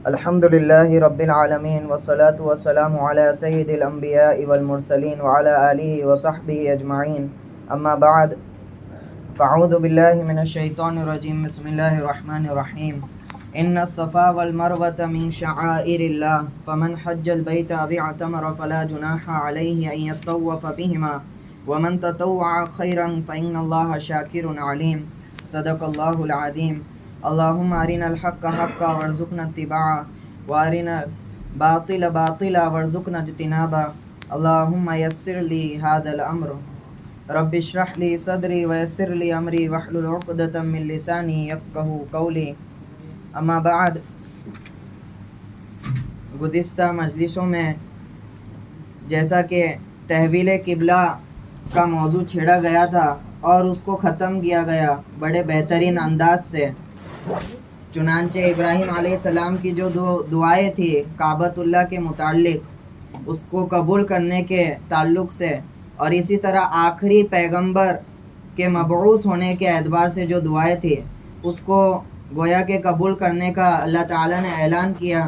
الحمد لله رب العالمين والصلاة والسلام على سيد الأنبياء والمرسلين وعلى آله وصحبه أجمعين. أما بعد، فأعوذ بالله من الشيطان الرجيم. بسم الله الرحمن الرحيم. إن الصفا والمروة من شعائر الله فمن حج البيت أو اعتمر فلا جناح عليه أن يطوف بهما ومن تطوع خيرا فإن الله شاكر عليم. صدق الله العظيم. اللهم أرنا الحق حقا وارزقنا اتباعه وأرنا الباطل باطلا وارزقنا اجتنابه. اللهم يسر لي هذا الأمر رب اشرح لي صدری ویسر لی امری واحلل عقدۃ من لسانی یفقہوا قولی. اما بعد، گزشتہ مجلسوں میں جیسا کہ تحویل قبلہ کا موضوع چھیڑا گیا تھا اور اس کو ختم کیا گیا بڑے بہترین انداز سے. چنانچہ ابراہیم علیہ السلام کی جو دعائیں تھی کعبۃ اللہ کے متعلق، اس کو قبول کرنے کے تعلق سے، اور اسی طرح آخری پیغمبر کے مبعوث ہونے کے اعتبار سے جو دعائیں تھی اس کو گویا کہ قبول کرنے کا اللہ تعالیٰ نے اعلان کیا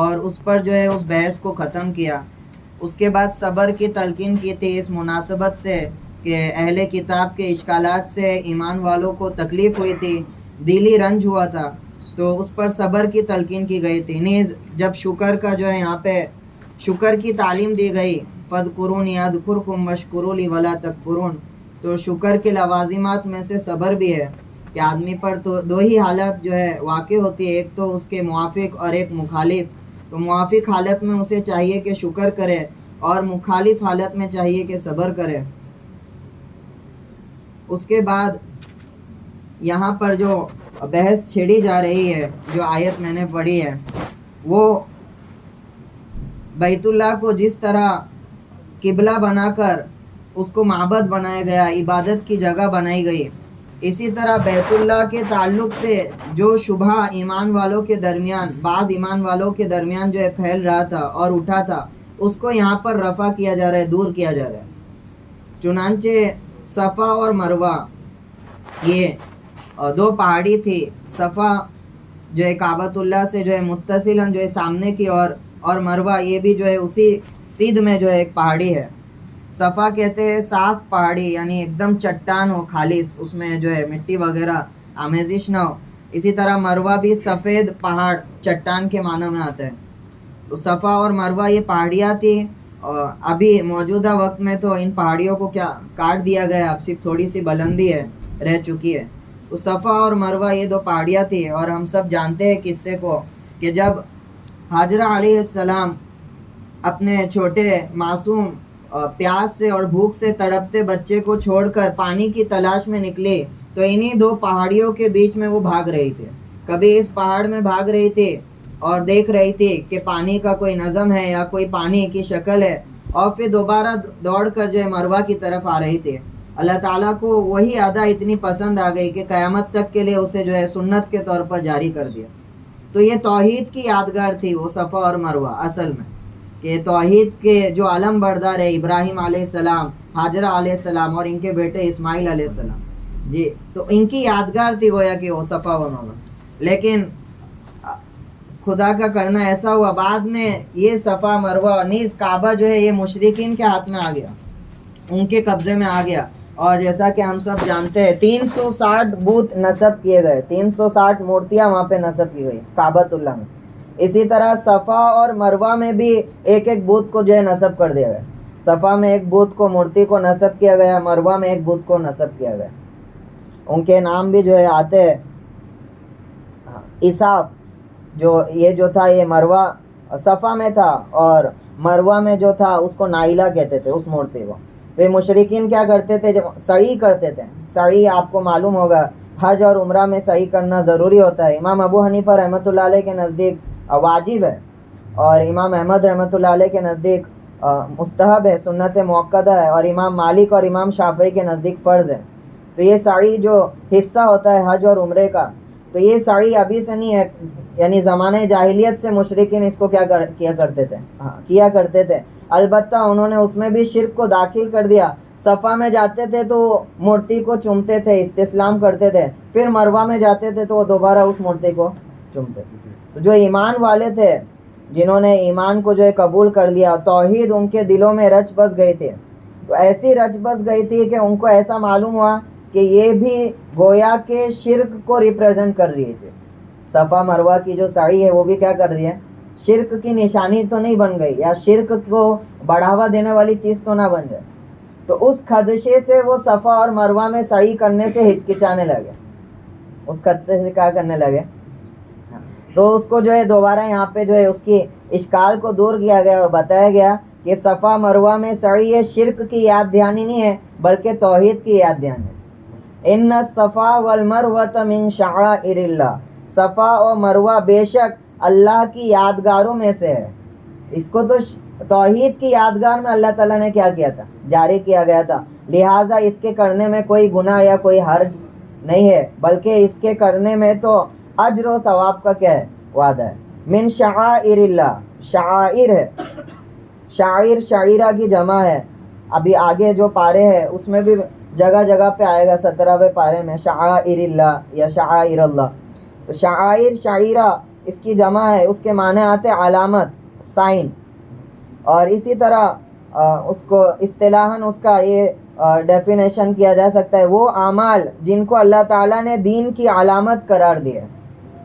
اور اس پر جو ہے اس بحث کو ختم کیا. اس کے بعد صبر کی تلقین کی تھی اس مناسبت سے کہ اہل کتاب کے اشکالات سے ایمان والوں کو تکلیف ہوئی تھی، دلی رنج ہوا تھا، تو اس پر صبر کی تلقین کی گئی تھی. نیز جب شکر کا جو ہے یہاں پہ شکر کی تعلیم دی گئی، فَاذْكُرُونِي أَذْكُرْكُمْ وَاشْكُرُوا لِي وَلَا تَكْفُرُونَ، تو شکر کے لوازمات میں سے صبر بھی ہے کہ آدمی پر تو دو ہی حالت جو ہے واقع ہوتی ہے، ایک تو اس کے موافق اور ایک مخالف. تو موافق حالت میں اسے چاہیے کہ شکر کرے اور مخالف حالت میں چاہیے کہ صبر کرے. اس کے بعد یہاں پر جو بحث چھیڑی جا رہی ہے، جو آیت میں نے پڑھی ہے، وہ بیت اللہ کو جس طرح قبلہ بنا کر اس کو معبد بنایا گیا، عبادت کی جگہ بنائی گئی، اسی طرح بیت اللہ کے تعلق سے جو شبہ ایمان والوں کے درمیان، بعض ایمان والوں کے درمیان جو ہے پھیل رہا تھا اور اٹھا تھا، اس کو یہاں پر رفع کیا جا رہا ہے، دور کیا جا رہا ہے. چنانچہ صفا اور مروہ یہ دو پہاڑی تھی. صفا جو ہے کعبۃ اللہ سے جو ہے متصلاً جو ہے سامنے کی اور مروہ یہ بھی جو ہے اسی سیدھ میں جو ہے ایک پہاڑی ہے. صفا کہتے ہیں صاف پہاڑی، یعنی ایک دم چٹان ہو خالص، اس میں جو ہے مٹی وغیرہ آمیزش نہ ہو. اسی طرح مروہ بھی سفید پہاڑ چٹان کے معنی میں آتا ہے. تو صفا اور مروہ یہ پہاڑیاں تھی، اور ابھی موجودہ وقت میں تو ان پہاڑیوں کو کیا کاٹ دیا گیا، اب صرف تھوڑی سی بلندی ہے رہ چکی ہے. تو صفا اور مروہ یہ دو پہاڑیاں تھی، اور ہم سب جانتے ہیں قصے کو کہ جب حاجرہ علیہ السلام اپنے چھوٹے معصوم پیاس سے اور بھوک سے تڑپتے بچے کو چھوڑ کر پانی کی تلاش میں نکلے، تو انہی دو پہاڑیوں کے بیچ میں وہ بھاگ رہی تھی. کبھی اس پہاڑ میں بھاگ رہی تھی اور دیکھ رہی تھی کہ پانی کا کوئی نظم ہے یا کوئی پانی کی شکل ہے، اور پھر دوبارہ دوڑ کر جو ہے مروہ کی طرف آ رہی تھی. اللہ تعالیٰ کو وہی ادا اتنی پسند آ گئی کہ قیامت تک کے لیے اسے جو ہے سنت کے طور پر جاری کر دیا. تو یہ توحید کی یادگار تھی وہ صفا اور مروہ اصل میں، کہ توحید کے جو علم بردار ہے ابراہیم علیہ السلام، حاجرہ علیہ السلام اور ان کے بیٹے اسماعیل علیہ السلام، جی تو ان کی یادگار تھی گویا کہ وہ صفا و مروہ. لیکن خدا کا کرنا ایسا ہوا بعد میں یہ صفا مروہ نیز کعبہ جو ہے یہ مشرکین کے ہاتھ میں آ گیا، ان کے قبضے میں آ گیا. اور جیسا کہ ہم سب جانتے ہیں 360 بت نصب کیے گئے، 360 مورتیاں وہاں پہ نصب کی گئی کعبۃ اللہ میں. اسی طرح صفا اور مروہ میں بھی ایک ایک بت کو جو ہے نصب کر دیا گیا. صفا میں ایک بت کو مورتی کو نصب کیا گیا، مروہ میں ایک بت کو نصب کیا گیا. ان کے نام بھی جو ہے آتے ہیں. اساف جو تھا یہ مروہ صفا میں تھا، اور مروہ میں جو تھا اس کو نائلہ کہتے تھے اس مورتی کو. وہ مشرکین کیا کرتے تھے، جب سعی کرتے تھے، سعی آپ کو معلوم ہوگا حج اور عمرہ میں سعی کرنا ضروری ہوتا ہے. امام ابو حنیفہ رحمۃ اللہ علیہ کے نزدیک واجب ہے، اور امام احمد رحمۃ اللہ علیہ کے نزدیک مستحب ہے، سنت موقدہ ہے، اور امام مالک اور امام شافعی کے نزدیک فرض ہے. تو یہ سعی جو حصہ ہوتا ہے حج اور عمرے کا، تو یہ سعی ابھی سے نہیں ہے، یعنی زمانہ جاہلیت سے مشرکین اس کو کیا کرتے تھے. البتہ انہوں نے اس میں بھی شرک کو داخل کر دیا. صفا میں جاتے تھے تو مورتی کو چومتے تھے، استسلام کرتے تھے، پھر مروہ میں جاتے تھے تو وہ دوبارہ اس مورتی کو چومتے تھے. تو جو ایمان والے تھے جنہوں نے ایمان کو جو ہے قبول کر لیا, توحید ان کے دلوں میں رچ بس گئی تھی. تو ایسی رچ بس گئی تھی کہ ان کو ایسا معلوم ہوا کہ یہ بھی گویا کہ شرک کو ریپریزنٹ کر رہی ہے چیز. صفا مروہ کی جو سعی ہے وہ بھی کیا کر رہی ہے, شرک کی نشانی تو نہیں بن گئی, یا شرک کو بڑھاوا دینے والی چیز تو نہ بن جائے. تو اس خدشے سے وہ صفا اور مروہ میں سعی کرنے سے ہچکچانے لگے, اس خدشے سے کیا کرنے لگے. تو اس کو جو ہے دوبارہ یہاں پہ جو ہے اس کی اشکال کو دور کیا گیا اور بتایا گیا کہ صفا مروہ میں سعی یہ شرک کی یاد دہانی نہیں ہے بلکہ توحید کی یاد دہانی ہے. ان الصفا والمروۃ من شعائر اللہ, صفا اور مروہ بے شک اللہ کی یادگاروں میں سے ہے. اس کو تو توحید کی یادگار میں اللہ تعالیٰ نے کیا کیا تھا, جاری کیا گیا تھا. لہٰذا اس کے کرنے میں کوئی گناہ یا کوئی حرج نہیں ہے, بلکہ اس کے کرنے میں تو اجر و ثواب کا کیا ہے, وعدہ ہے. من شعائر اللہ, شعائر ہے, شاعر شاعرہ کی جمع ہے. ابھی آگے جو پارے ہے اس میں بھی جگہ جگہ پہ آئے گا, 17ویں پارے میں شعائر اللہ یا شعائر اللہ. تو شعائر شاعرہ اس کی جمع ہے, اس کے معنی آتے علامت, سائن. اور اسی طرح اس کو اصطلاحاً اس کا یہ ڈیفینیشن کیا جا سکتا ہے, وہ اعمال جن کو اللہ تعالیٰ نے دین کی علامت قرار دیا,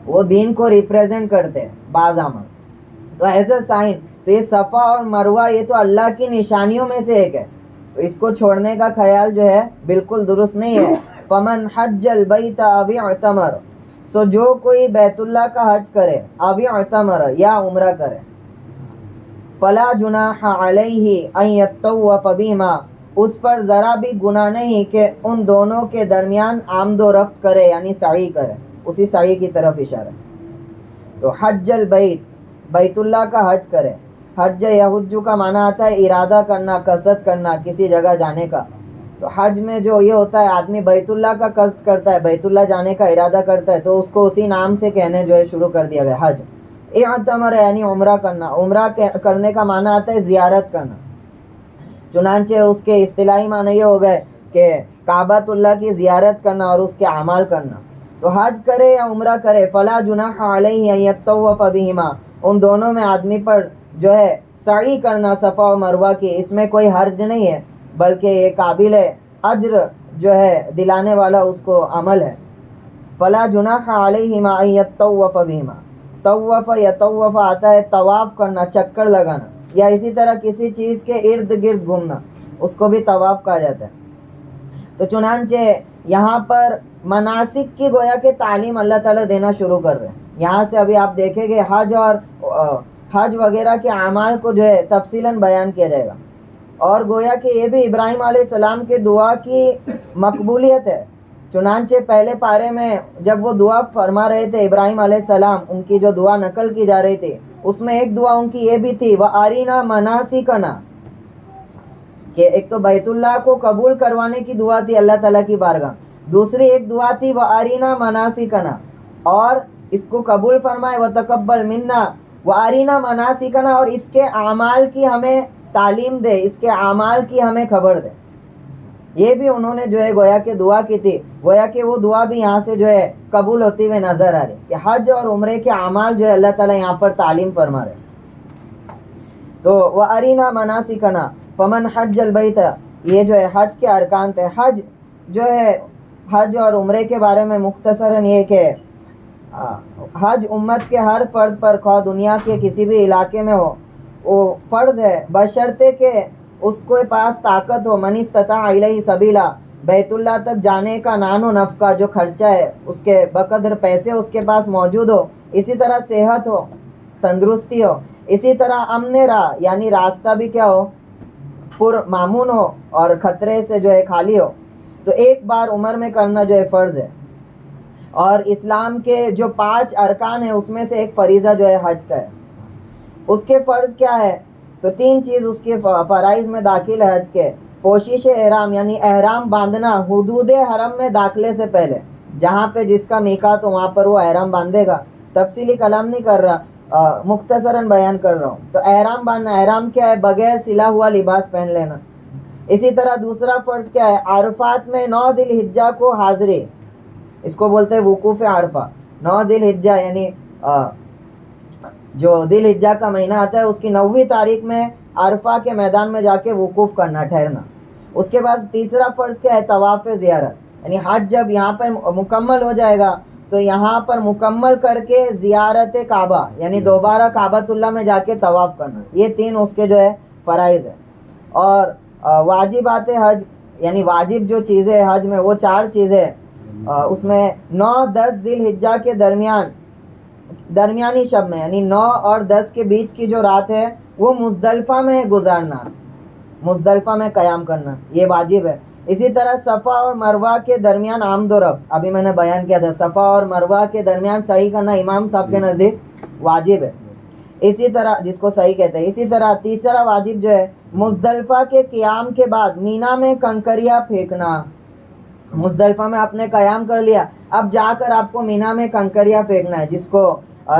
وہ دین کو ریپریزنٹ کرتے ہیں بعض اعمال. تو ایز اے سائن, تو یہ صفا اور مروہ یہ تو اللہ کی نشانیوں میں سے ایک ہے, تو اس کو چھوڑنے کا خیال جو ہے بالکل درست نہیں ہے. فمن حج البیت او اعتمر, سو جو کوئی بیت اللہ کا حج کرے, او اعتمر یا عمرہ کرے, فلا جناح علیہ ان یطوف بہما, اس پر ذرا بھی گناہ نہیں کہ ان دونوں کے درمیان آمد و رفت کرے, یعنی سعی کرے. اسی سعی کی طرف اشارہ. تو حج البیت, بیت اللہ کا حج کرے. حج یحج کا معنی آتا ہے ارادہ کرنا, قصد کرنا, کسی جگہ جانے کا. تو حج میں جو یہ ہوتا ہے, آدمی بیت اللہ کا قصد کرتا ہے, بیت اللہ جانے کا ارادہ کرتا ہے, تو اس کو اسی نام سے کہنے جو ہے شروع کر دیا گیا, حج. اعتمر یعنی عمرہ کرنا. عمرہ کرنے کا معنی آتا ہے زیارت کرنا. چنانچہ اس کے اصطلاحی معنی یہ ہو گئے کہ کعبۃ اللہ کی زیارت کرنا اور اس کے اعمال کرنا. تو حج کرے یا عمرہ کرے, فلا جناح علیہ ان یطوف بہما, ان دونوں میں آدمی پر جو ہے سعی کرنا صفا و مروہ کی, اس میں کوئی حرج نہیں ہے, بلکہ یہ قابل اجر جو ہے دلانے والا اس کو عمل ہے. فلا جناح علیہما ان یطوف بہما. طوف یطوف آتا ہے طواف کرنا, چکر لگانا, یا اسی طرح کسی چیز کے ارد گرد گھومنا, اس کو بھی طواف کہا جاتا ہے. تو چنانچہ یہاں پر مناسک کی گویا کہ تعلیم اللہ تعالیٰ دینا شروع کر رہے ہیں. یہاں سے ابھی آپ دیکھیں گے حج اور حج وغیرہ کے اعمال کو جو ہے تفصیلاً بیان کیا جائے گا. اور گویا کہ یہ بھی ابراہیم علیہ السلام کی دعا کی مقبولیت ہے. چنانچہ پہلے پارے میں جب وہ دعا فرما رہے تھے ابراہیم علیہ السلام, ان کی جو دعا نقل کی جا رہی تھی, اس میں ایک دعا ان کی یہ بھی تھی, وَأَرِنَا مَنَاسِكَنَا, کہ ایک تو بیت اللہ کو قبول کروانے کی دعا تھی اللہ تعالیٰ کی بارگاہ, دوسری ایک دعا تھی وَأَرِنَا مَنَاسِكَنَا, اور اس کو قبول فرمائے وَتَقَبَّلْ مِنَّا, وَأَرِنَا مَنَاسِكَنَا, اور اس کے اعمال کی ہمیں تعلیم دے, اس کے اعمال کی ہمیں خبر دے. یہ بھی انہوں نے جو ہے گویا کہ دعا کی تھی. گویا کہ وہ دعا بھی یہاں سے جو ہے قبول ہوتی ہوئے نظر آ رہی کہ حج اور عمرے کے اعمال جو ہے اللہ تعالیٰ یہاں پر تعلیم فرما رہے. تو وَأَرِنَا مَنَاسِكَنَا فَمَنْ حَجَّ الْبَيْتَ, یہ جو ہے حج کے ارکان تھے. حج جو ہے, حج اور عمرے کے بارے میں مختصراً یہ کہ حج امت کے ہر فرد پر, خواہ دنیا کے کسی بھی علاقے میں ہو, وہ فرض ہے بشرطے کہ اس کے پاس طاقت ہو. من استطاع الیہ سبیلا, بیت اللہ تک جانے کا نان و نفقہ جو خرچہ ہے اس کے بقدر پیسے اس کے پاس موجود ہو. اسی طرح صحت ہو, تندرستی ہو. اسی طرح امن راہ, یعنی راستہ بھی کیا ہو, پر معمون ہو اور خطرے سے جو ہے خالی ہو. تو ایک بار عمر میں کرنا جو ہے فرض ہے. اور اسلام کے جو 5 ارکان ہیں اس میں سے ایک فریضہ جو ہے حج کا ہے. اس کے فرض کیا ہے, تو 3 چیز اس کے فرائض میں داخل ہے حج کے. پوشش احرام, یعنی احرام باندھنا حدود حرم میں داخلے سے پہلے, جہاں پہ جس کا میقات ہو وہاں پر وہ احرام باندھے گا. تفصیلی کلام نہیں کر رہا, مختصراً بیان کر رہا ہوں. تو احرام باندھنا, احرام کیا ہے, بغیر سلا ہوا لباس پہن لینا. اسی طرح دوسرا فرض کیا ہے, عرفات میں 9 ذی الحجہ کو حاضری, اس کو بولتے ہیں وقوف عرفہ. 9 ذی الحجہ یعنی جو ذی الحجہ کا مہینہ آتا ہے اس کی 9ویں تاریخ میں عرفہ کے میدان میں جا کے وقوف کرنا، ٹھہرنا. اس کے بعد تیسرا فرض کیا ہے؟ طواف زیارت، یعنی حج جب یہاں پر مکمل ہو جائے گا تو یہاں پر مکمل کر کے زیارت کعبہ، یعنی دوبارہ کعبۃ اللہ میں جا کے طواف کرنا. یہ 3 اس کے جو ہے فرائض ہے. اور واجبات حج، یعنی واجب جو چیزیں حج میں وہ 4 چیزیں. اس میں 9-10 ذی الحجہ کے درمیانی شب میں، یعنی 9 اور 10 کے بیچ کی جو رات ہے وہ مزدلفہ میں گزارنا، مزدلفہ میں قیام کرنا، یہ واجب ہے. اسی طرح صفا اور مروہ کے درمیان آمد و رفت، ابھی میں نے بیان کیا تھا، صفا اور مروہ کے درمیان صحیح کرنا امام صاحب کے نزدیک واجب ہے. اسی طرح جس کو صحیح کہتے ہیں. اسی طرح تیسرا واجب جو ہے مزدلفہ کے قیام کے بعد مینا میں کنکریاں پھینکنا. مزدلفہ میں آپ نے قیام کر لیا، اب جا کر آپ کو مینا میں کنکریاں پھینکنا ہے، جس کو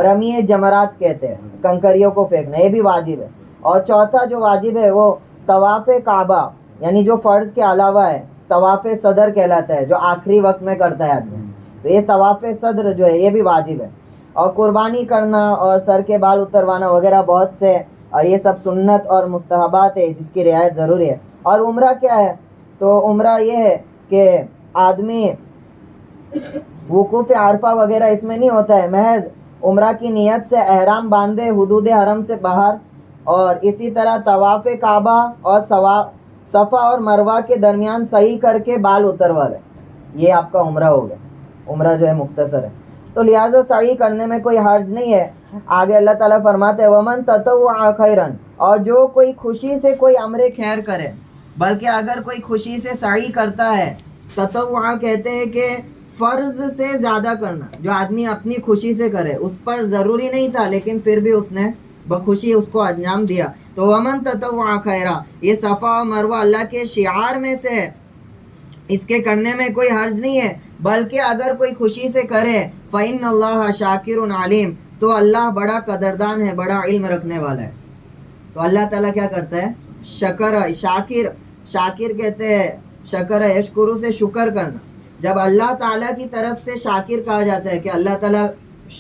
رمی جمرات کہتے ہیں، کنکریوں کو پھینکنا، یہ بھی واجب ہے. اور چوتھا جو واجب ہے وہ طواف کعبہ، یعنی جو فرض کے علاوہ ہے، طواف صدر کہلاتا ہے، جو آخری وقت میں کرتا ہے آدمی. تو یہ طواف صدر جو ہے یہ بھی واجب ہے. اور قربانی کرنا اور سر کے بال اتروانا وغیرہ بہت سے، اور یہ سب سنت اور مستحبات ہے جس کی رعایت ضروری ہے. اور عمرہ کیا ہے؟ تو عمرہ یہ ہے کہ آدمی وقوف عرفہ وغیرہ اس میں نہیں ہوتا ہے، محض عمرہ کی نیت سے احرام باندھے حدود حرم سے باہر، اور اسی طرح طواف کعبہ اور صفا اور مروہ کے درمیان صحیح کر کے بال اتروا لے، یہ آپ کا عمرہ ہو گیا. عمرہ جو ہے مختصر ہے. تو لہٰذا صحیح کرنے میں کوئی حرج نہیں ہے. آگے اللہ تعالیٰ فرماتے ہیں وَمَن تَطَوَّعَ خَيْرًا، اور جو کوئی خوشی سے کوئی امر خیر کرے، بلکہ اگر کوئی خوشی سے سعی کرتا ہے، تطوع کہتے ہیں کہ فرض سے زیادہ کرنا، جو آدمی اپنی خوشی سے کرے، اس پر ضروری نہیں تھا لیکن پھر بھی اس نے بخوشی اس کو انجام دیا. تو وَمَن تَطَوَّعَ خَيْرًا، یہ صفا و مروہ اللہ کے شعار میں سے ہے، اس کے کرنے میں کوئی حرج نہیں ہے. بلکہ اگر کوئی خوشی سے کرے فَإِنَّ اللَّهَ شَاكِرٌ عَلِيمٌ، تو اللہ بڑا قدردان ہے، بڑا علم رکھنے والا ہے. تو اللہ تعالیٰ کیا کرتا ہے؟ شاکر کہتے ہیں، شکر یشکرو سے شکر کرنا. جب اللہ تعالیٰ کی طرف سے شاکر کہا جاتا ہے کہ اللہ تعالیٰ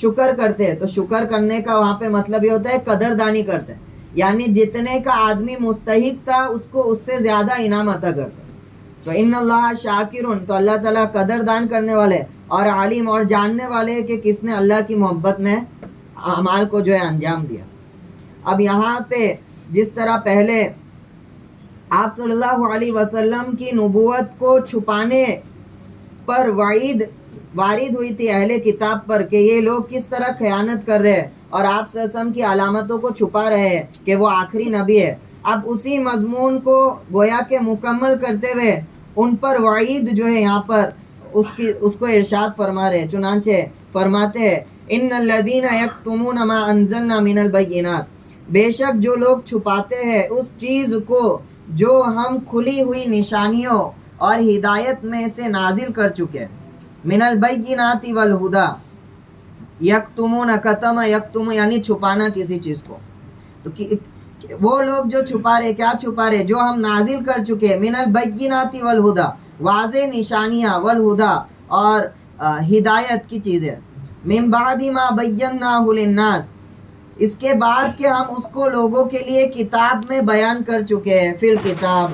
شکر کرتے ہیں، تو شکر کرنے کا وہاں پہ مطلب یہ ہوتا ہے قدردانی کرتے ہیں، یعنی جتنے کا آدمی مستحق تھا اس کو اس سے زیادہ انعام عطا کرتے ہیں. تو ان اللہ شاکرون، تو اللہ تعالیٰ قدردان کرنے والے اور عالم اور جاننے والے کہ کس نے اللہ کی محبت میں اعمال کو جو ہے انجام دیا. اب یہاں پہ جس طرح پہلے آپ صلی اللہ علیہ وسلم کی نبوت کو چھپانے پر وعید وارد ہوئی تھی اہل کتاب پر کہ یہ لوگ کس طرح خیانت کر رہے ہیں اور آپ صلی اللہ علیہ وسلم کی علامتوں کو چھپا رہے ہیں کہ وہ آخری نبی ہے. اب اسی مضمون کو گویا کہ مکمل کرتے ہوئے ان پر وعید جو ہے یہاں پر اس کو ارشاد فرما رہے ہیں. چنانچہ فرماتے ہیں ان الذین یکتمون ما انزلنا من البینات، بے شک جو لوگ چھپاتے ہیں اس چیز کو جو ہم کھلی ہوئی نشانیوں اور ہدایت میں سے نازل کر چکے. من البینات والہدی، یکتمون کتم یکتم یعنی چھپانا کسی چیز کو. تو وہ لوگ جو چھپا رہے، کیا چھپا رہے؟ جو ہم نازل کر چکے. من البینات والہدی، واضح نشانیاں، والہدی اور ہدایت کی چیزیں. من بعد ما بیناہ للناس، اس کے بعد کہ ہم اس کو لوگوں کے لیے کتاب میں بیان کر چکے ہیں، فی الکتاب.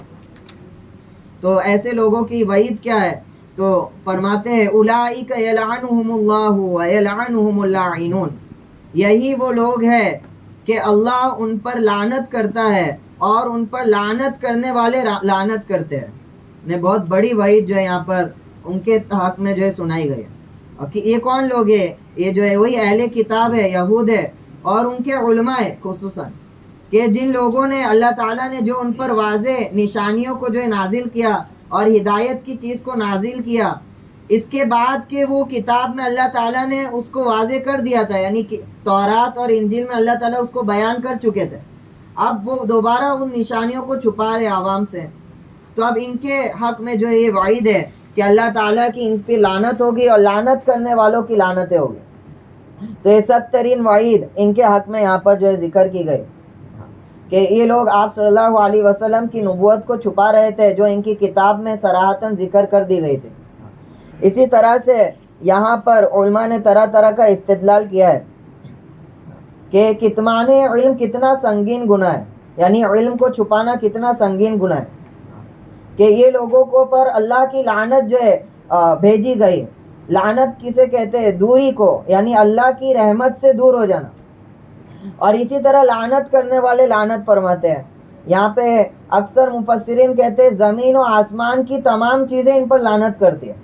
تو ایسے لوگوں کی وعید کیا ہے؟ تو فرماتے ہیں اولئک یلعنہم اللہ ویلعنہم اللاعنون، یہی وہ لوگ ہیں کہ اللہ ان پر لعنت کرتا ہے اور ان پر لعنت کرنے والے لعنت کرتے ہیں. نے بہت بڑی وعید جو ہے یہاں پر ان کے حق میں جو ہے سنائی گئی. یہ کون لوگ ہیں؟ یہ جو ہے وہی اہل کتاب ہے، یہود ہے، اور ان کے علماء خصوصاً، کہ جن لوگوں نے اللہ تعالیٰ نے جو ان پر واضح نشانیوں کو جو ہے نازل کیا اور ہدایت کی چیز کو نازل کیا، اس کے بعد کہ وہ کتاب میں اللہ تعالیٰ نے اس کو واضح کر دیا تھا، یعنی کہ تورات اور انجیل میں اللہ تعالیٰ اس کو بیان کر چکے تھے، اب وہ دوبارہ ان نشانیوں کو چھپا رہے عوام سے. تو اب ان کے حق میں جو ہے یہ وعید ہے کہ اللہ تعالیٰ کی ان پہ لعنت ہوگی اور لعنت کرنے والوں کی لعنتیں ہوگی. تو یہ سخت ترین وعید ان کے حق میں یہاں پر جو ہے ذکر کی گئی کہ یہ لوگ آپ صلی اللہ علیہ وسلم کی نبوت کو چھپا رہے تھے جو ان کی کتاب میں صراحتاً ذکر کر دی گئی تھی. اسی طرح سے یہاں پر علماء نے طرح طرح کا استدلال کیا ہے. کہ کتمان علم کتنا سنگین گناہ ہے، یعنی علم کو چھپانا کتنا سنگین گناہ ہے، کہ یہ لوگوں کو پر اللہ کی لعنت جو ہے بھیجی گئی. لعنت کسے کہتے ہیں؟ دوری کو، یعنی اللہ کی رحمت سے دور ہو جانا. اور اسی طرح لعنت کرنے والے لعنت فرماتے ہیں. یہاں پہ اکثر مفسرین کہتے ہیں زمین و آسمان کی تمام چیزیں ان پر لعنت کرتی ہیں،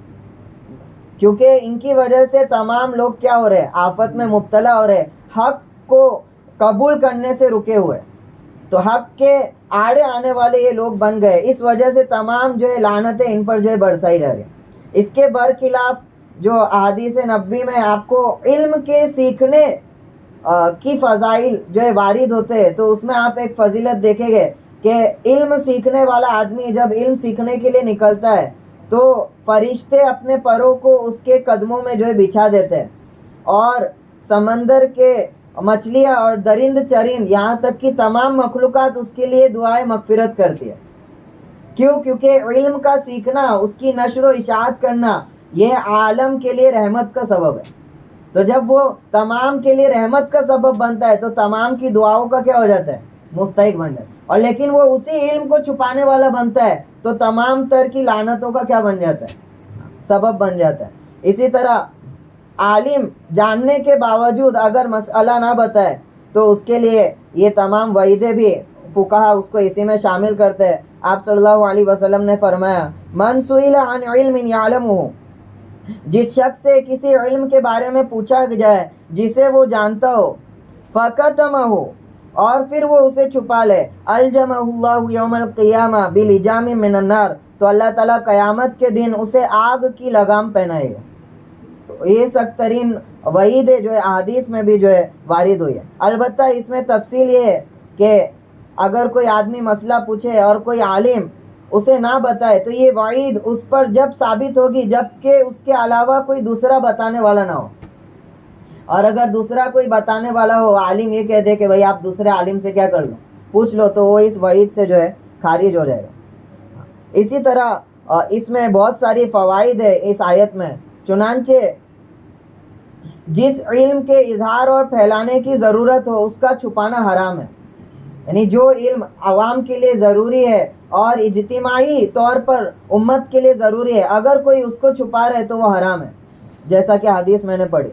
کیونکہ ان کی وجہ سے تمام لوگ کیا ہو رہے ہیں؟ آفت میں مبتلا ہو رہے ہیں، حق کو قبول کرنے سے رکے ہوئے. تو حق کے آڑے آنے والے یہ لوگ بن گئے. اس وجہ سے تمام جو ہے لعنتیں ان پر جو ہے برسائی جا رہی ہیں. اس کے برخلاف جو احادیث نبوی میں آپ کو علم کے سیکھنے کی فضائل جو ہے وارد ہوتے ہیں، تو اس میں آپ ایک فضیلت دیکھیں گے کہ علم سیکھنے والا آدمی جب علم سیکھنے کے لیے نکلتا ہے تو فرشتے اپنے پروں کو اس کے قدموں میں جو ہے بچھا دیتے ہیں، اور سمندر کے مچھلیاں اور درند چرند یہاں تک کہ تمام مخلوقات اس کے لیے دعائیں مغفرت کرتی ہے. کیوں؟ کیونکہ علم کا سیکھنا، اس کی نشر و اشاعت کرنا، یہ عالم کے لیے رحمت کا سبب ہے. تو جب وہ تمام کے لیے رحمت کا سبب بنتا ہے تو تمام کی دعاؤں کا کیا ہو جاتا ہے؟ مستحق بن جاتا ہے. اور لیکن وہ اسی علم کو چھپانے والا بنتا ہے تو تمام تر کی لعنتوں کا کیا بن جاتا ہے؟ سبب بن جاتا ہے. اسی طرح عالم جاننے کے باوجود اگر مسئلہ نہ بتائے تو اس کے لیے یہ تمام وعیدیں بھی فقہا اس کو اسی میں شامل کرتے ہیں. آپ صلی اللہ علیہ وسلم نے فرمایا من سئل عن علم یعلمہ، جس شخص سے کسی علم کے بارے میں پوچھا جائے جسے وہ جانتا ہو، فکتمہ، اور پھر وہ اسے چھپا لے، الجمہ اللہ یوم القیامہ بلجام من النار، تو اللہ تعالیٰ قیامت کے دن اسے آگ کی لگام پہنائے گا. تو یہ سخت ترین وعید ہے جو ہے احادیث میں بھی جو ہے وارد ہوئی ہے. البتہ اس میں تفصیل یہ ہے کہ اگر کوئی آدمی مسئلہ پوچھے اور کوئی عالم اسے نہ بتائے تو یہ وعید اس پر جب ثابت ہوگی جب کہ اس کے علاوہ کوئی دوسرا بتانے والا نہ ہو. اور اگر دوسرا کوئی بتانے والا ہو، عالم یہ کہہ دے کہ بھائی آپ دوسرے عالم سے کیا کر لو، پوچھ لو، تو وہ اس وعید سے جو ہے خارج ہو جائے گا. اسی طرح اس میں بہت ساری فوائد ہے اس آیت میں. چنانچہ جس علم کے اظہار اور پھیلانے کی ضرورت ہو اس کا چھپانا حرام ہے. یعنی جو علم عوام کے لیے ضروری ہے اور اجتماعی طور پر امت کے لیے ضروری ہے، اگر کوئی اس کو چھپا رہے تو وہ حرام ہے، جیسا کہ حدیث میں نے پڑھی.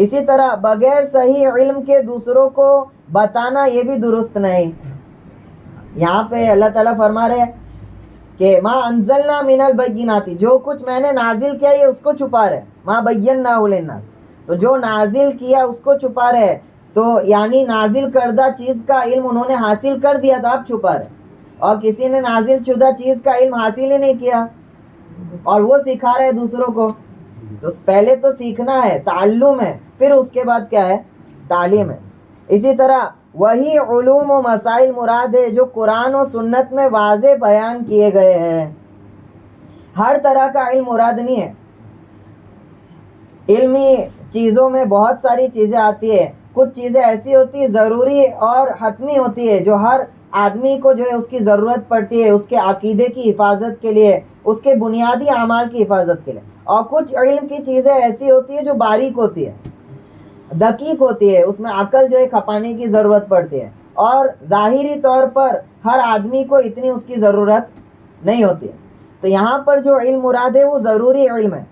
اسی طرح بغیر صحیح علم کے دوسروں کو بتانا یہ بھی درست نہیں. یہاں پہ اللہ تعالیٰ فرما رہے ہیں کہ ما انزلنا من البینات، جو کچھ میں نے نازل کیا یہ اس کو چھپا رہے. ما بیناہ للناس، تو جو نازل کیا اس کو چھپا رہے، تو یعنی نازل کردہ چیز کا علم انہوں نے حاصل کر دیا تھا، اب چھپا رہے. اور کسی نے نازل شدہ چیز کا علم حاصل ہی نہیں کیا اور وہ سکھا رہے دوسروں کو. تو پہلے تو سیکھنا ہے، تعلم ہے، پھر اس کے بعد کیا ہے؟ تعلیم ہے. اسی طرح وہی علوم و مسائل مراد ہے جو قرآن و سنت میں واضح بیان کیے گئے ہیں. ہر طرح کا علم مراد نہیں ہے. علمی چیزوں میں بہت ساری چیزیں آتی ہے. کچھ چیزیں ایسی ہوتی ہے ضروری اور حتمی ہوتی ہے جو ہر آدمی کو جو ہے اس کی ضرورت پڑتی ہے، اس کے عقیدے کی حفاظت کے لیے، اس کے بنیادی اعمال کی حفاظت کے لیے. اور کچھ علم کی چیزیں ایسی ہوتی ہے جو باریک ہوتی ہے، دقیق ہوتی ہے، اس میں عقل جو ہے کھپانے کی ضرورت پڑتی ہے، اور ظاہری طور پر ہر آدمی کو اتنی اس کی ضرورت نہیں ہوتی ہے. تو یہاں پر جو علم مراد ہے وہ ضروری علم ہے.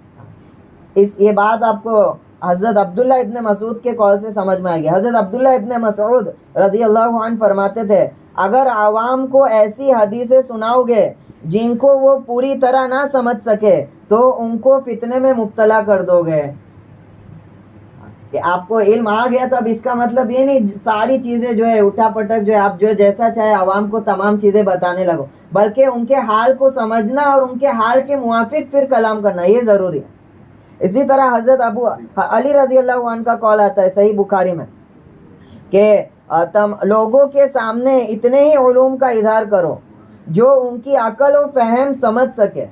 یہ بات آپ کو حضرت عبداللہ ابن مسعود کے قول سے سمجھ میں آئے گی. حضرت عبداللہ ابن مسعود رضی اللہ عنہ فرماتے تھے اگر عوام کو ایسی حدیثیں سناؤ گے جن کو وہ پوری طرح نہ سمجھ سکے تو ان کو فتنے میں مبتلا کر دو گے. کہ آپ کو علم آ گیا تو اب اس کا مطلب یہ نہیں ساری چیزیں جو ہے اٹھا پٹک جو ہے آپ جو جیسا چاہے عوام کو تمام چیزیں بتانے لگو، بلکہ ان کے حال کو سمجھنا اور ان کے حال کے موافق پھر کلام کرنا یہ ضروری ہے. اسی طرح حضرت ابو علی رضی اللہ عنہ کا قول آتا ہے صحیح بخاری میں کہ تم لوگوں کے سامنے اتنے ہی علوم کا اظہار کرو جو ان کی عقل و فہم سمجھ سکے.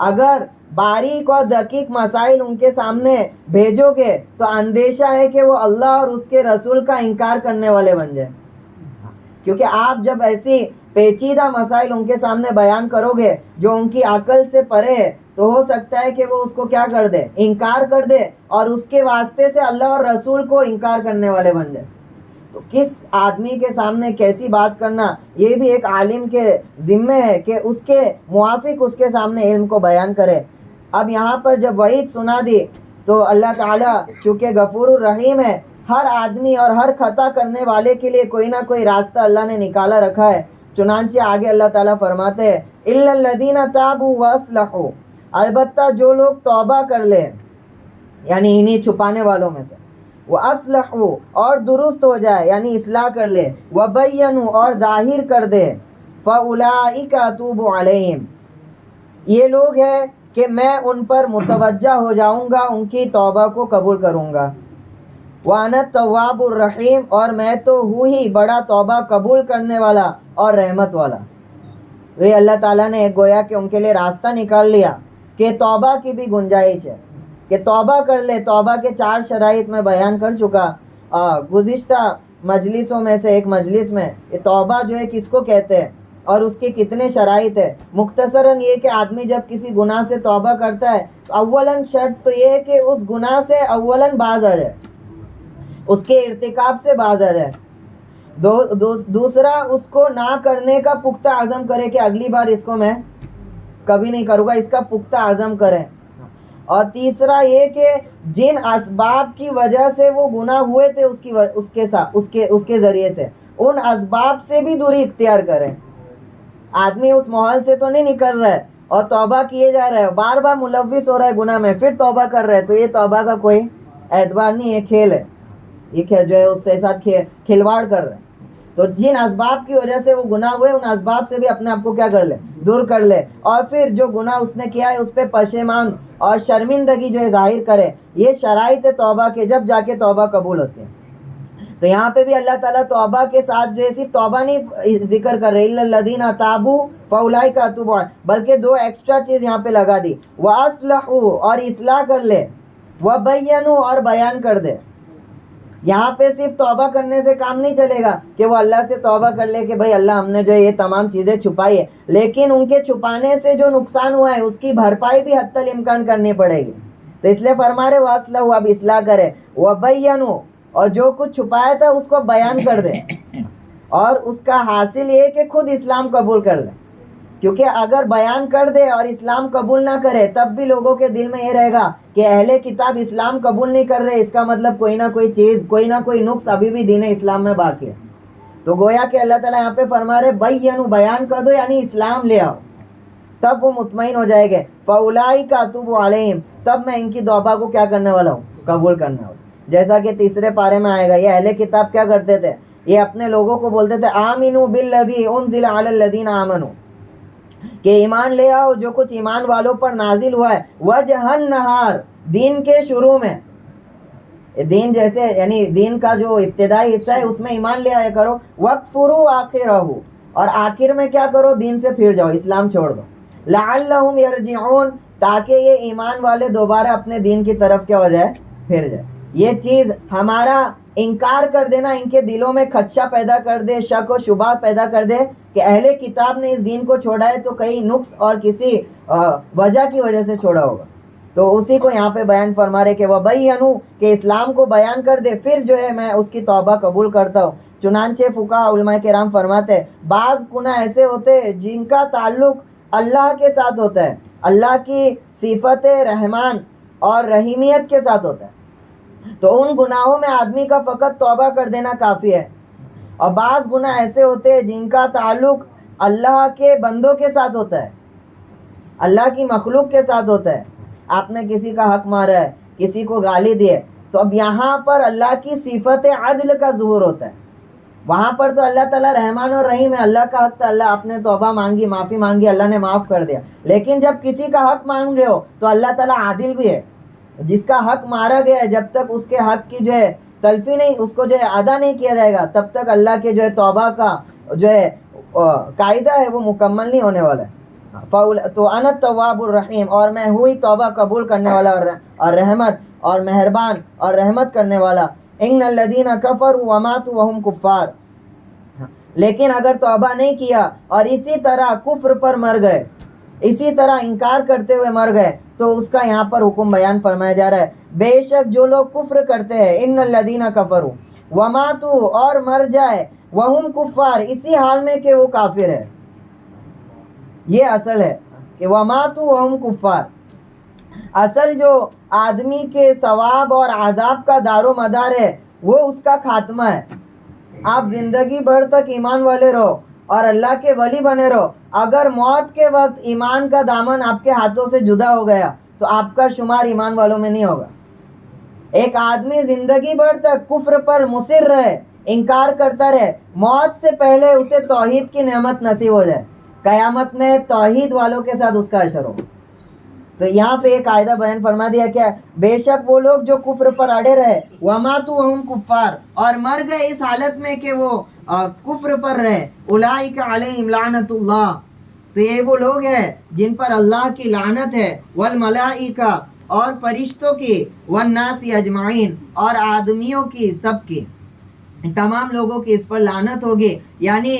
اگر باریک اور دقیق مسائل ان کے سامنے بھیجو گے تو اندیشہ ہے کہ وہ اللہ اور اس کے رسول کا انکار کرنے والے بن جائیں. کیونکہ آپ جب ایسی پیچیدہ مسائل ان کے سامنے بیان کرو گے جو ان کی عقل سے پرے ہے تو ہو سکتا ہے کہ وہ اس کو کیا کر دے؟ انکار کر دے، اور اس کے واسطے سے اللہ اور رسول کو انکار کرنے والے بن جائے. تو کس آدمی کے سامنے کیسی بات کرنا یہ بھی ایک عالم کے ذمے ہے کہ اس کے موافق اس کے سامنے علم کو بیان کرے. اب یہاں پر جب وعید سنا دی تو اللہ تعالیٰ چونکہ غفور الرحیم ہے، ہر آدمی اور ہر خطا کرنے والے کے لیے کوئی نہ کوئی راستہ اللہ نے نکالا رکھا ہے. چنانچہ آگے اللہ تعالیٰ فرماتے ہیں اِلَّا الَّذِينَ تَابُوا وَأَصْلَحُوا، البتہ جو لوگ توبہ کر لے، یعنی انہی چھپانے والوں میں سے، وَأَصْلَحُوا اور درست ہو جائے یعنی اصلاح کر لے، وَبَيَّنُوا اور ظاہر کر دے، فَأُولَٰئِكَ أَتُوبُ عَلَيْهِمْ یہ لوگ ہیں کہ میں ان پر متوجہ ہو جاؤں گا، ان کی توبہ کو قبول کروں گا. وَأَنَا التَّوَّابُ الرَّحِيمُ اور میں تو ہوں ہی بڑا توبہ قبول کرنے والا اور رحمت والا. یہ اللہ تعالیٰ نے گویا کہ ان کے لیے راستہ نکال لیا کہ توبہ کی بھی گنجائش ہے کہ توبہ کر لے. توبہ کے 4 شرائط میں بیان کر چکا گزشتہ مجلسوں میں سے ایک مجلس میں. یہ توبہ جو ہے کس کو کہتے ہیں اور اس کے کتنے شرائط ہے. مختصراً یہ کہ آدمی جب کسی گناہ سے توبہ کرتا ہے تو اولاً شرط تو یہ ہے کہ اس گناہ سے اولاً باز آ جائے، اس کے ارتکاب سے باز آ جائے. دوسرا اس کو نہ کرنے کا پختہ عزم کرے کہ اگلی بار اس کو میں کبھی نہیں کروں گا، اس کا پختہ عزم کرے. اور تیسرا یہ کہ جن اسباب کی وجہ سے وہ گناہ ہوئے تھے اس کے ذریعے سے ان اسباب سے بھی دوری اختیار کرے. آدمی اس ماحول سے تو نہیں نکل رہا ہے اور توبہ کیے جا رہا ہے، بار بار ملوث ہو رہا ہے گناہ میں، پھر توبہ کر رہا ہے، تو یہ توبہ کا کوئی اعتبار نہیں، یہ کھیل ہے، یہ جو ہے اس کے ساتھ کھلواڑ کر رہے ہیں. تو جن اسباب کی وجہ سے وہ گناہ ہوئے ان اسباب سے بھی اپنے آپ کو کیا کر لے، دور کر لے، اور پھر جو گناہ اس نے کیا ہے اس پہ پشیمان اور شرمندگی جو ہے ظاہر کرے. یہ شرائط ہے توبہ کے، جب جا کے توبہ قبول ہوتے ہیں. تو یہاں پہ بھی اللہ تعالیٰ توبہ کے ساتھ جو ہے صرف توبہ نہیں ذکر کر رہے اِلَّا الَّذِينَ تَابُوا فَأُولَٰئِكَ أَتُوبُ عَلَيْهِمْ، بلکہ 2 ایکسٹرا چیز یہاں پہ لگا دی، وَأَصْلَحُوا اور اصلاح کر لے، وَبَيَّنُوا اور بیان کر دے. یہاں پہ صرف توبہ کرنے سے کام نہیں چلے گا کہ وہ اللہ سے توبہ کر لے کہ بھائی اللہ ہم نے جو یہ تمام چیزیں چھپائی ہے، لیکن ان کے چھپانے سے جو نقصان ہوا ہے اس کی بھرپائی بھی حتی الامکان کرنی پڑے گی. تو اس لیے فرما رہے وَأَصْلَحُوا اب اصلاح کرے، وَبَيَّنُوا اور جو کچھ چھپایا تھا اس کو بیان کر دے. اور اس کا حاصل یہ کہ خود اسلام قبول کر لے، کیونکہ اگر بیان کر دے اور اسلام قبول نہ کرے تب بھی لوگوں کے دل میں یہ رہے گا کہ اہل کتاب اسلام قبول نہیں کر رہے، اس کا مطلب کوئی نہ کوئی چیز، کوئی نہ کوئی نقص ابھی بھی دین اسلام میں باقی ہے. تو گویا کہ اللہ تعالیٰ یہاں پہ فرما رہے بینوا بیان کر دو یعنی اسلام لے آؤ، تب وہ مطمئن ہو جائے گے. فَأُولَٰئِكَ أَتُوبُ عَلَيْهِمْ تب میں ان کی توبہ کو کیا کرنے والا ہوں، قبول کرنے والا. جیسا کہ تیسرے پارے میں آئے گا، یہ اہل کتاب کیا کرتے تھے، یہ اپنے لوگوں کو بولتے تھے آمنوا بالذی انزل علی الذین آمنوا، کہ ایمان لے آؤ جو کچھ ایمان والوں پر نازل ہوا ہے، وجہ النہار دین کے شروع میں، دین جیسے یعنی دین کا جو ابتدائی حصہ ہے اس میں ایمان لے آیا کرو، وَاکْفُرُوا آخِرَہُ اور آخر میں کیا کرو، دین سے پھر جاؤ، اسلام چھوڑ دو، لَعَلَّهُمْ يَرْجِعُونَ تاکہ یہ ایمان والے دوبارہ اپنے دین کی طرف کیا ہو جائے، پھر جائے. یہ چیز ہمارا انکار کر دینا ان کے دلوں میں خدشہ پیدا کر دے، شک و شبہ پیدا کر دے کہ اہل کتاب نے اس دین کو چھوڑا ہے تو کئی نقص اور کسی وجہ کی وجہ سے چھوڑا ہوگا. تو اسی کو یہاں پہ بیان فرما رہے کہ وَبَيَّنُوا کہ اسلام کو بیان کر دے، پھر جو ہے میں اس کی توبہ قبول کرتا ہوں. چنانچہ فقہاء علماء کرام فرماتے ہیں بعض گناہ ایسے ہوتے ہیں جن کا تعلق اللہ کے ساتھ ہوتا ہے، اللہ کی صفت رحمان اور رحیمیت کے ساتھ ہوتا ہے، تو ان گناہوں میں آدمی کا فقط توبہ کر دینا کافی ہے. اور بعض گناہ ایسے ہوتے ہیں جن کا تعلق اللہ کے بندوں کے ساتھ ہوتا ہے، اللہ کی مخلوق کے ساتھ ہوتا ہے. آپ نے کسی کا حق مارا ہے، کسی کو گالی دی ہے، تو اب یہاں پر اللہ کی صفت عدل کا ظہور ہوتا ہے. وہاں پر تو اللہ تعالیٰ رحمان اور رحیم ہے، اللہ کا حق تھا، اللہ آپ نے توبہ مانگی، معافی مانگی، اللہ نے معاف کر دیا. لیکن جب کسی کا حق مانگ رہے ہو تو اللہ تعالیٰ عادل بھی ہے. جس کا حق مارا گیا ہے جب تک اس کے حق کی جو ہے تلفی نہیں، اس کو جو ہے ادا نہیں کیا جائے گا، تب تک اللہ کے جو ہے توبہ کا جو ہے قاعدہ ہے وہ مکمل نہیں ہونے والا ہے. تو انا التواب الرحیم اور میں ہوئی توبہ قبول کرنے والا اور رحمت اور مہربان اور رحمت کرنے والا. ان الذین کفروا وماتوا وهم کفار لیکن اگر توبہ نہیں کیا اور اسی طرح کفر پر مر گئے، اسی طرح انکار کرتے ہوئے مر گئے، تو اس کا یہاں پر حکم بیان فرمایا جا رہا ہے بے شک جو لوگ کفر کرتے ہیں، ان الذین کفروا وماتو اور مر جائے وہم کفار اسی حال میں کہ وہ کافر ہے. یہ اصل ہے کہ وماتو وہم کفار. اصل جو آدمی کے ثواب اور عذاب کا دار و مدار ہے وہ اس کا خاتمہ ہے. آپ زندگی بھر تک ایمان والے رہو اور اللہ کے ولی بنے رہو، اگر موت کے وقت ایمان کا دامن آپ کے ہاتھوں سے جدا ہو گیا تو آپ کا شمار ایمان والوں میں نہیں ہوگا. ایک آدمی زندگی بھر تک کفر پر مصر رہے، انکار کرتا رہے، موت سے پہلے اسے توحید کی نعمت نصیب ہو جائے، قیامت میں توحید والوں کے ساتھ اس کا حشر ہو. تو یہاں پہ ایک قاعدہ بیان فرما دیا کہ بے شک وہ لوگ جو کفر پر اڑے رہے وماتو وہم کفار اور مر گئے اس حالت میں کہ وہ کفر پر رہے، اولئک علیہم لعنت اللہ، تو یہ وہ لوگ ہیں جن پر اللہ کی لعنت ہے، والملائکہ اور فرشتوں کی، والناس اجمعین اور آدمیوں کی، سب کی، تمام لوگوں کی اس پر لعنت ہوگی. یعنی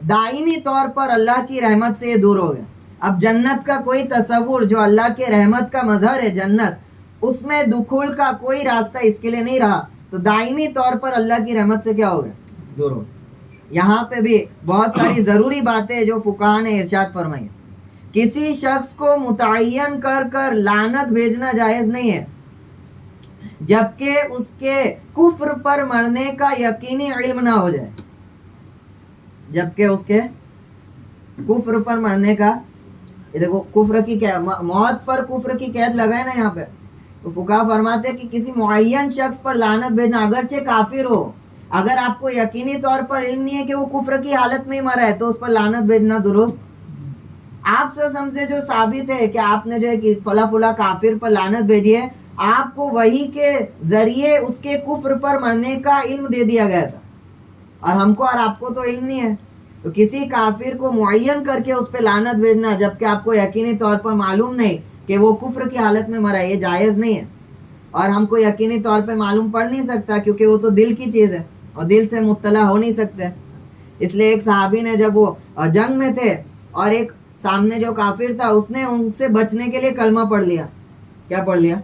دائمی طور پر اللہ کی رحمت سے یہ دور ہو گئے. اب جنت کا کوئی تصور جو اللہ کے رحمت کا مظہر ہے جنت، اس میں دخول کا کوئی راستہ اس کے لیے نہیں رہا، تو دائمی طور پر اللہ کی رحمت سے کیا ہو گئے؟ دور ہو گئے. یہاں پہ بھی بہت ساری ضروری باتیں جو فقہا نے ارشاد فرمائی. کسی شخص کو متعین کر کر لعنت بھیجنا جائز نہیں ہے جبکہ اس کے کفر پر مرنے کا یقینی علم نہ ہو جائے. جبکہ اس کے کفر پر مرنے کا، یہ دیکھو کفر کی موت پر کفر کی قید لگائے نا یہاں پہ، تو فقہا فرماتے ہیں کہ کسی معین شخص پر لعنت بھیجنا اگرچہ کافر ہو، اگر آپ کو یقینی طور پر علم نہیں ہے کہ وہ کفر کی حالت میں ہی مرا ہے تو اس پر لعنت بھیجنا درست. آپ سے جو ثابت ہے کہ آپ نے جو ہے کہ فلاں کافر پر لعنت بھیجی ہے، آپ کو وحی کے ذریعے اس کے کفر پر مرنے کا علم دے دیا گیا تھا، اور ہم کو اور آپ کو تو علم نہیں ہے. تو کسی کافر کو معین کر کے اس پہ لعنت بھیجنا جبکہ آپ کو یقینی طور پر معلوم نہیں کہ وہ کفر کی حالت میں مرا ہے، یہ جائز نہیں ہے. اور ہم کو یقینی طور پہ معلوم پڑ نہیں سکتا کیونکہ وہ تو دل کی چیز ہے اور دل سے مطلع ہو نہیں سکتے. اس لیے ایک صحابی نے جب وہ جنگ میں تھے اور ایک سامنے جو کافر تھا اس نے ان سے بچنے کے لیے کلمہ پڑھ لیا. کیا پڑھ لیا؟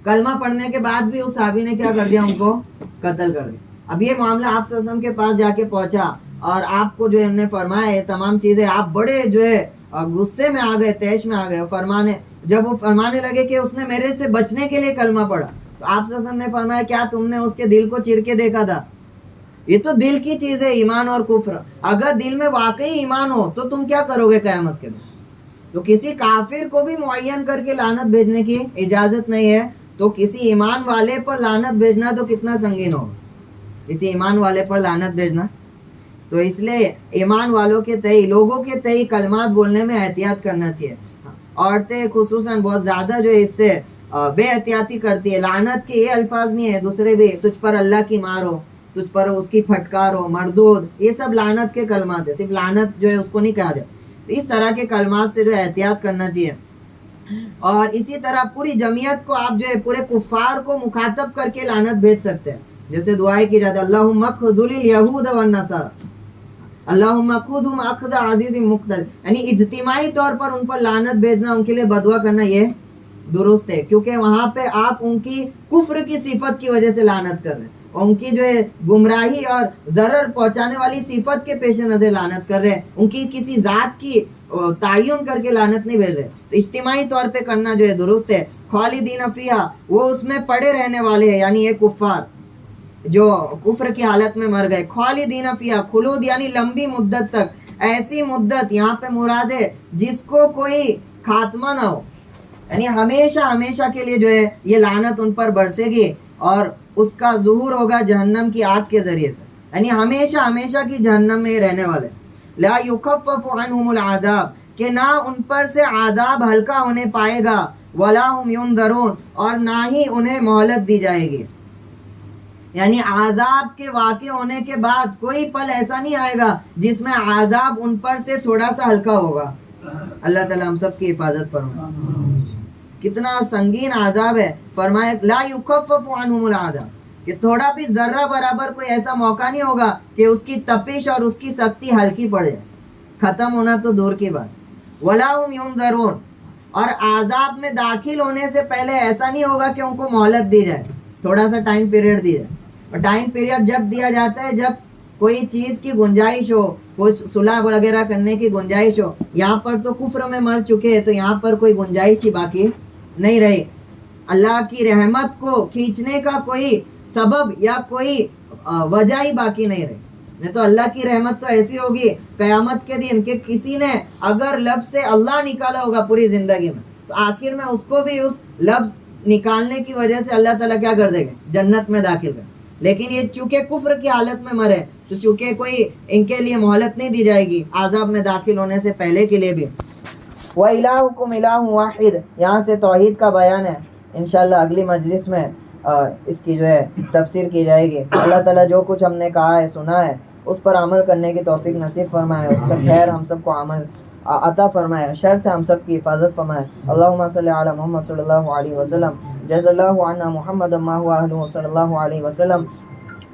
کلمہ پڑھنے کے بعد بھی اس صحابی نے کیا کر دیا؟ ان کو قتل کر دیا. اب یہ معاملہ آپ صلی اللہ علیہ وسلم کے پاس جا کے پہنچا اور آپ کو جو ہے انہوں نے فرمایا یہ تمام چیزیں، آپ بڑے جو ہے غصے میں آ گئے، تیش میں آ گئے. جب وہ فرمانے لگے کہ اس نے میرے سے بچنے کے لیے کلمہ پڑھا، تو آپ صلی اللہ علیہ وسلم نے فرمایا کیا تم نے اس کے دل کو چیر کے دیکھا تھا؟ یہ تو دل کی چیز ہے، ایمان اور کفر. اگر دل میں واقعی ایمان ہو تو تم کیا کرو گے قیامت کے دن؟ تو کسی کافر کو بھی معین کر کے لعنت بھیجنے کی اجازت نہیں ہے، تو کسی ایمان والے پر لعنت بھیجنا تو کتنا سنگین ہوگا، کسی ایمان والے پر لعنت بھیجنا. تو اس لیے ایمان والوں کے تئیں، لوگوں کے تئیں کلمات بولنے میں احتیاط کرنا چاہیے. عورتیں خصوصاً بہت زیادہ جو اس سے بے احتیاطی کرتی ہے. لعنت کے یہ الفاظ نہیں ہے، دوسرے بھی، تجھ پر اللہ کی مار ہو، تجھ پر اس کی پھٹکار ہو، مردود، یہ سب لعنت کے کلمات ہے. صرف لعنت جو ہے اس کو نہیں کہا جاتا. تو اس طرح کے کلمات سے جو ہے احتیاط کرنا چاہیے. اور اسی طرح پوری جمعیت کو آپ جو ہے پورے کفار کو مخاطب کر کے لعنت بھیج سکتے ہیں، جیسے دعائیں کی جاتی ہے اللہم اخذل الیہود والنصارى، اللہم اخذہم اخذ عزیز مقتدر. یعنی اجتماعی طور پر ان پر لعنت بھیجنا، ان کے لیے بدعا کرنا یہ درست ہے، کیونکہ وہاں پہ آپ ان کی کفر کی صفت کی وجہ سے لعنت کر رہے ہیں، ان کی جو ہے گمراہی اور ضرر پہنچانے والی صفت کے پیش نظر لعنت کر رہے ہیں، ان کی کسی ذات کی تعین کر کے لعنت نہیں بھیج رہے. تو اجتماعی طور پہ کرنا جو ہے درست ہے. خالدین فیہا، وہ اس میں پڑے رہنے والے ہیں، یعنی یہ کفار جو کفر کی حالت میں مر گئے. خالدین فیہا، خلود یعنی لمبی مدت تک، ایسی مدت یہاں پہ مراد ہے جس کو کوئی خاتمہ نہ ہو، یعنی ہمیشہ ہمیشہ کے لیے جو ہے یہ لعنت ان پر برسے گی اور اس کا ظہور ہوگا جہنم کی آگ کے ذریعے سے، یعنی ہمیشہ ہمیشہ کی جہنم میں رہنے والے. لا یخفف عنہم العذاب، کہ نہ ان پر سے عذاب ہلکا ہونے پائے گا، ولا هم ینظرون، اور نہ ہی انہیں مہلت دی جائے گی. یعنی عذاب کے واقع ہونے کے بعد کوئی پل ایسا نہیں آئے گا جس میں عذاب ان پر سے تھوڑا سا ہلکا ہوگا. اللہ تعالیٰ ہم سب کی حفاظت فرمائے. کتنا سنگین عذاب ہے. فرمائے لا یخفف عنہم العذاب، کہ تھوڑا بھی ذرہ برابر کوئی ایسا موقع نہیں ہوگا کہ اس کی تپش اور اس کی سختی ہلکی پڑ جائے، ختم ہونا تو دور کی بات. ولا هم ینظرون، اور عذاب میں داخل ہونے سے پہلے ایسا نہیں ہوگا کہ ان کو مہلت دی جائے، تھوڑا سا ٹائم پیریڈ دی جائے. ٹائم پیریڈ جب دیا جاتا ہے جب کوئی چیز کی گنجائش ہو, کوئی صلح وغیرہ کرنے کی گنجائش ہو. یہاں پر تو کفر میں مر چکے ہیں تو یہاں پر کوئی گنجائش ہی باقی نہیں رہی. اللہ کی رحمت کو کھینچنے کا کوئی سبب یا کوئی وجہ ہی باقی نہیں رہی. نہیں تو اللہ کی رحمت تو ایسی ہوگی قیامت کے دن کہ کسی نے اگر لفظ سے اللہ نکالا ہوگا پوری زندگی میں تو آخر میں اس کو بھی اس لفظ نکالنے کی وجہ سے اللہ تعالیٰ کیا کر دے گا, جنت میں داخل کر. لیکن یہ چونکہ کفر کی حالت میں مرے تو چونکہ کوئی ان کے لیے مہلت نہیں دی جائے گی عذاب میں داخل ہونے سے پہلے کے لیے بھی. وَإِلَٰهُكُمْ إِلَٰهٌ وَاحِدٌ, یہاں سے توحید کا بیان ہے. انشاءاللہ اگلی مجلس میں اس کی جو ہے تفسیر کی جائے گی. اللہ تعالیٰ جو کچھ ہم نے کہا ہے سنا ہے اس پر عمل کرنے کی توفیق نصیب فرمائے, اس کا خیر ہم سب کو عمل عطا فرمائے, شر سے ہم سب کی حفاظت فرمائے. اللہم صلی علی محمد صلی اللہ علیہ وسلم. جزا اللہ عنا محمد ما هو اہلہ صلی اللہ علیہ وسلم.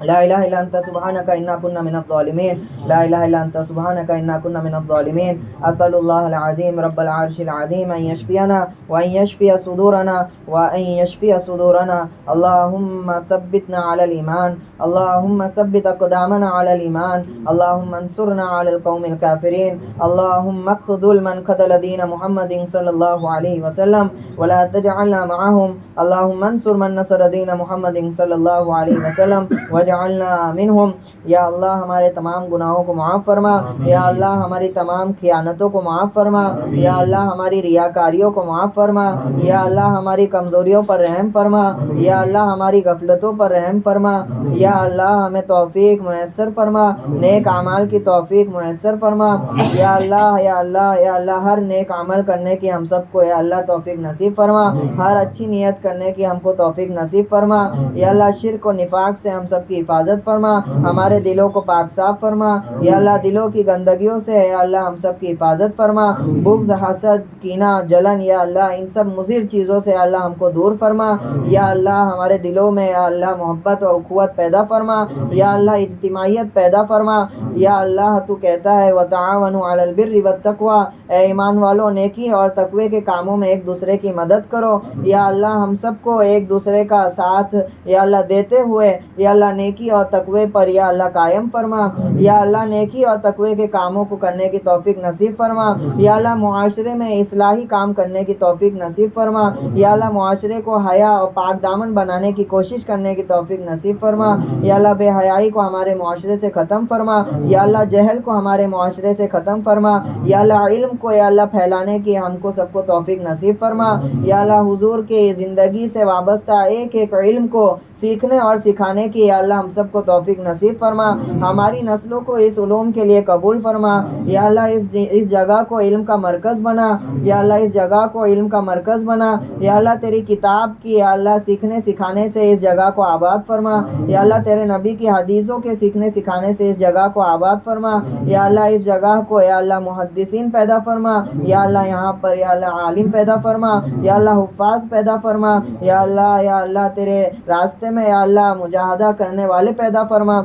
لا الہ الا انت سبحانک انا کنا من الظالمین. لا الہ الا انت سبحانک انا کنا من الظالمین. اسأل اللہ العظیم رب العرش العظیم ان یشفینا وان یشفی صدورنا وان یشفی صدورنا. اللہم ثبتنا علی الایمان. اللہم ثبت اقدامنا علی الایمان. اللہم انصرنا علی القوم الکافرین. اللہم اخذل من خذل دین محمد صلی اللہ علیہ وسلم ولا تجعلنا معهم. اللہم انصر من نصر دین محمد صلی اللہ علیہ وسلم وجعلنا منہم. یا اللہ ہمارے تمام گناہوں کو معاف فرما. یا اللہ ہماری تمام خیانتوں کو معاف فرما. یا اللہ ہماری ریاکاریوں کو معاف فرما. یا اللہ ہماری کمزوریوں پر رحم فرما. یا اللہ ہماری غفلتوں پر رحم فرما. یا اللہ ہمیں توفیق میسر فرما, نیک اعمال کی توفیق میسر فرما. یا اللہ یا اللہ یا اللہ ہر نیک عمل کرنے کی ہم سب کو یا اللہ توفیق نصیب فرما. ہر اچھی نیت کرنے کی ہم کو توفیق نصیب فرما. یا اللہ شرک و نفاق سے ہم سب کی حفاظت فرما. ہمارے دلوں کو پاک صاف فرما. یا اللہ دلوں کی گندگیوں سے یا اللہ ہم سب کی حفاظت فرما. بغض, حسد, کینہ, جلن یا اللہ ان سب مضر چیزوں سے یا اللہ ہم کو دور فرما. یا اللہ ہمارے دلوں میں یا اللہ محبت و اخوت پیدا فرما. یا اللہ اجتماعیت پیدا فرما. یا اللہ تو کہتا ہے وتعاونوا علی البر والتقوی, اے ایمان والو نیکی اور تقوی کے کاموں میں ایک دوسرے کی مدد کرو. یا اللہ ہم سب کو ایک دوسرے کا ساتھ یا اللہ دیتے ہوئے یا اللہ نیکی اور تقوی پر یا اللہ قائم فرما. یا اللہ نیکی اور تقوی کے کاموں کو کرنے کی توفیق نصیب فرما. یا اللہ معاشرے میں اصلاحی کام کرنے کی توفیق نصیب فرما. یا اللہ معاشرے کو حیا اور پاک دامن بنانے کی کوشش کرنے کی توفیق نصیب فرما. یا اللہ بے حیائی کو ہمارے معاشرے سے ختم فرما. یا اللہ جہل کو ہمارے معاشرے سے ختم فرما. یا اللہ علم کو یا اللہ پھیلانے کی ہم کو سب کو توفیق نصیب فرما. یا اللہ حضور کی زندگی سے وابستہ ایک ایک علم کو سیکھنے اور سکھانے کی یا اللہ ہم سب کو توفیق نصیب فرما. ہماری نسلوں کو اس علوم کے لیے قبول فرما. یا اللہ اس جگہ کو علم کا مرکز بنا. یا اللہ اس جگہ کو علم کا مرکز بنا. یا اللہ تیری کتاب کی یا اللہ سیکھنے سکھانے سے اس جگہ کو آباد فرما. یا اللہ تیرے نبی کی حدیثوں کے سیکھنے سکھانے سے اس جگہ کو آباد فرما. یا اللہ اس جگہ کو یا اللہ محدثین پیدا فرما. یا اللہ یہاں پر یا اللہ عالم پیدا فرما. یا اللہ حفاظ پیدا فرما. یا اللہ تیرے راستے میں یا اللہ مجاہدہ کرنے والے پیدا فرما.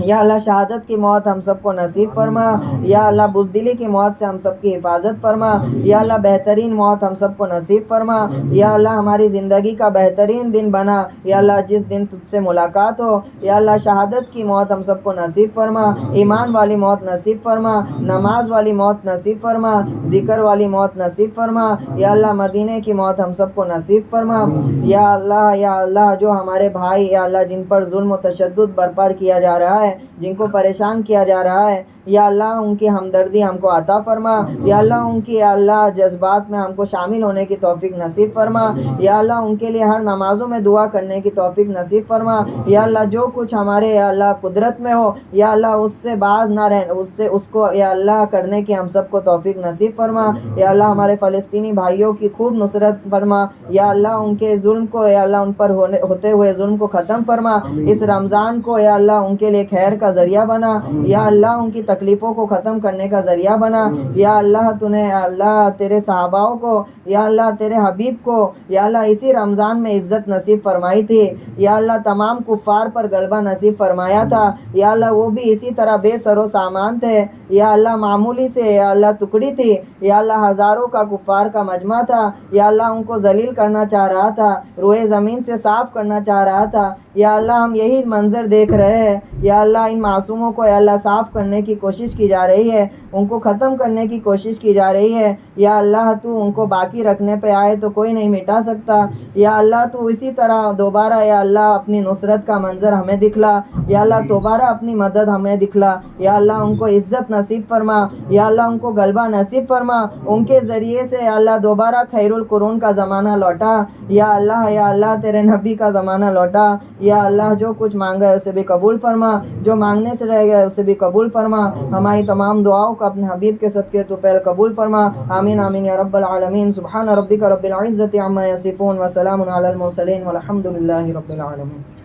یا اللہ شہادت کی موت ہم سب کو نصیب فرما. یا اللہ بزدلی کی موت سے ہم سب کی حفاظت فرما. یا اللہ بہترین موت ہم سب کو نصیب فرما. یا اللہ ہماری زندگی کا بہترین دن بنا یا اللہ جس دن تجھ سے ملاقات ہو. یا اللہ شہادت کی موت ہم سب کو نصیب فرما. ایمان والی موت نصیب فرما. نماز والی موت نصیب فرما. ذکر والی موت نصیب فرما. یا اللہ مدینے کی موت ہم سب کو نصیب فرما. یا اللہ جو ہمارے بھائی یا اللہ جن پر ظلم و تشدد برپا کیا جا رہا ہے, جن کو پریشان کیا جا رہا ہے, یا اللہ ان کی ہمدردی ہم کو عطا فرما. یا اللہ ان کی یا اللہ جذبات میں ہم کو شامل ہونے کی توفیق نصیب فرما. یا اللہ ان کے لیے ہر نمازوں میں دعا کرنے کی توفیق نصیب فرما. یا اللہ جو کچھ ہمارے یا اللہ قدرت میں ہو یا اللہ اس سے باز نہ رہنے اس کو یا اللہ کرنے کی ہم سب کو توفیق نصیب فرما. یا اللہ ہمارے فلسطینی بھائیوں کی خوب نصرت فرما. یا اللہ ان کے ظلم کو یا اللہ ان پر ہوتے ہوئے ظلم کو ختم فرما. اس رمضان کو یا اللہ ان کے لیے خیر کا ذریعہ بنا. یا اللہ ان کی تکلیفوں کو ختم کرنے کا ذریعہ بنا. یا اللہ تو نے اللہ تیرے صحاباؤں کو یا اللہ تیرے حبیب کو یا اللہ اسی رمضان میں عزت نصیب فرمائی تھی. یا اللہ تمام کفار پر غلبہ نصیب فرمایا تھا. یا اللہ وہ بھی اسی طرح بے سر و سامان تھے. یا اللہ معمولی سے یا اللہ ٹکڑی تھی. یا اللہ ہزاروں کا کفار کا مجمع تھا. یا اللہ ان کو ذلیل کرنا چاہ رہا تھا, روئے زمین سے صاف کرنا چاہ رہا تھا. یا اللہ ہم یہی منظر دیکھ رہے ہیں، یا اللہ ان معصوموں کو یا اللہ صاف کرنے کی کوشش کی جا رہی ہے، ان کو ختم کرنے کی کوشش کی جا رہی ہے، یا اللہ تو ان کو باقی رکھنے پہ آئے تو کوئی نہیں مٹا سکتا، یا اللہ تو اسی طرح دوبارہ یا اللہ اپنی نصرت کا منظر ہمیں دکھلا، یا اللہ دوبارہ اپنی مدد ہمیں دکھلا، یا اللہ ان کو عزت نصیب فرما، یا اللہ ان کو غلبہ نصیب فرما، ان کے ذریعے سے یا اللہ دوبارہ خیر القرون کا زمانہ لوٹا، یا اللہ تیرے نبی کا زمانہ لوٹا، یا اللہ جو کچھ مانگا ہے اسے بھی قبول فرما، جو مانگنے سے رہ گیا اسے بھی قبول فرما، ہماری تمام دعاؤں کو اپنے حبیب کے صدقے تو فعل قبول فرما، آمین آمین یا رب العالمین، سبحان ربک رب العزت عما یصفون وسلام علی المرسلین والحمد للہ رب العالمین۔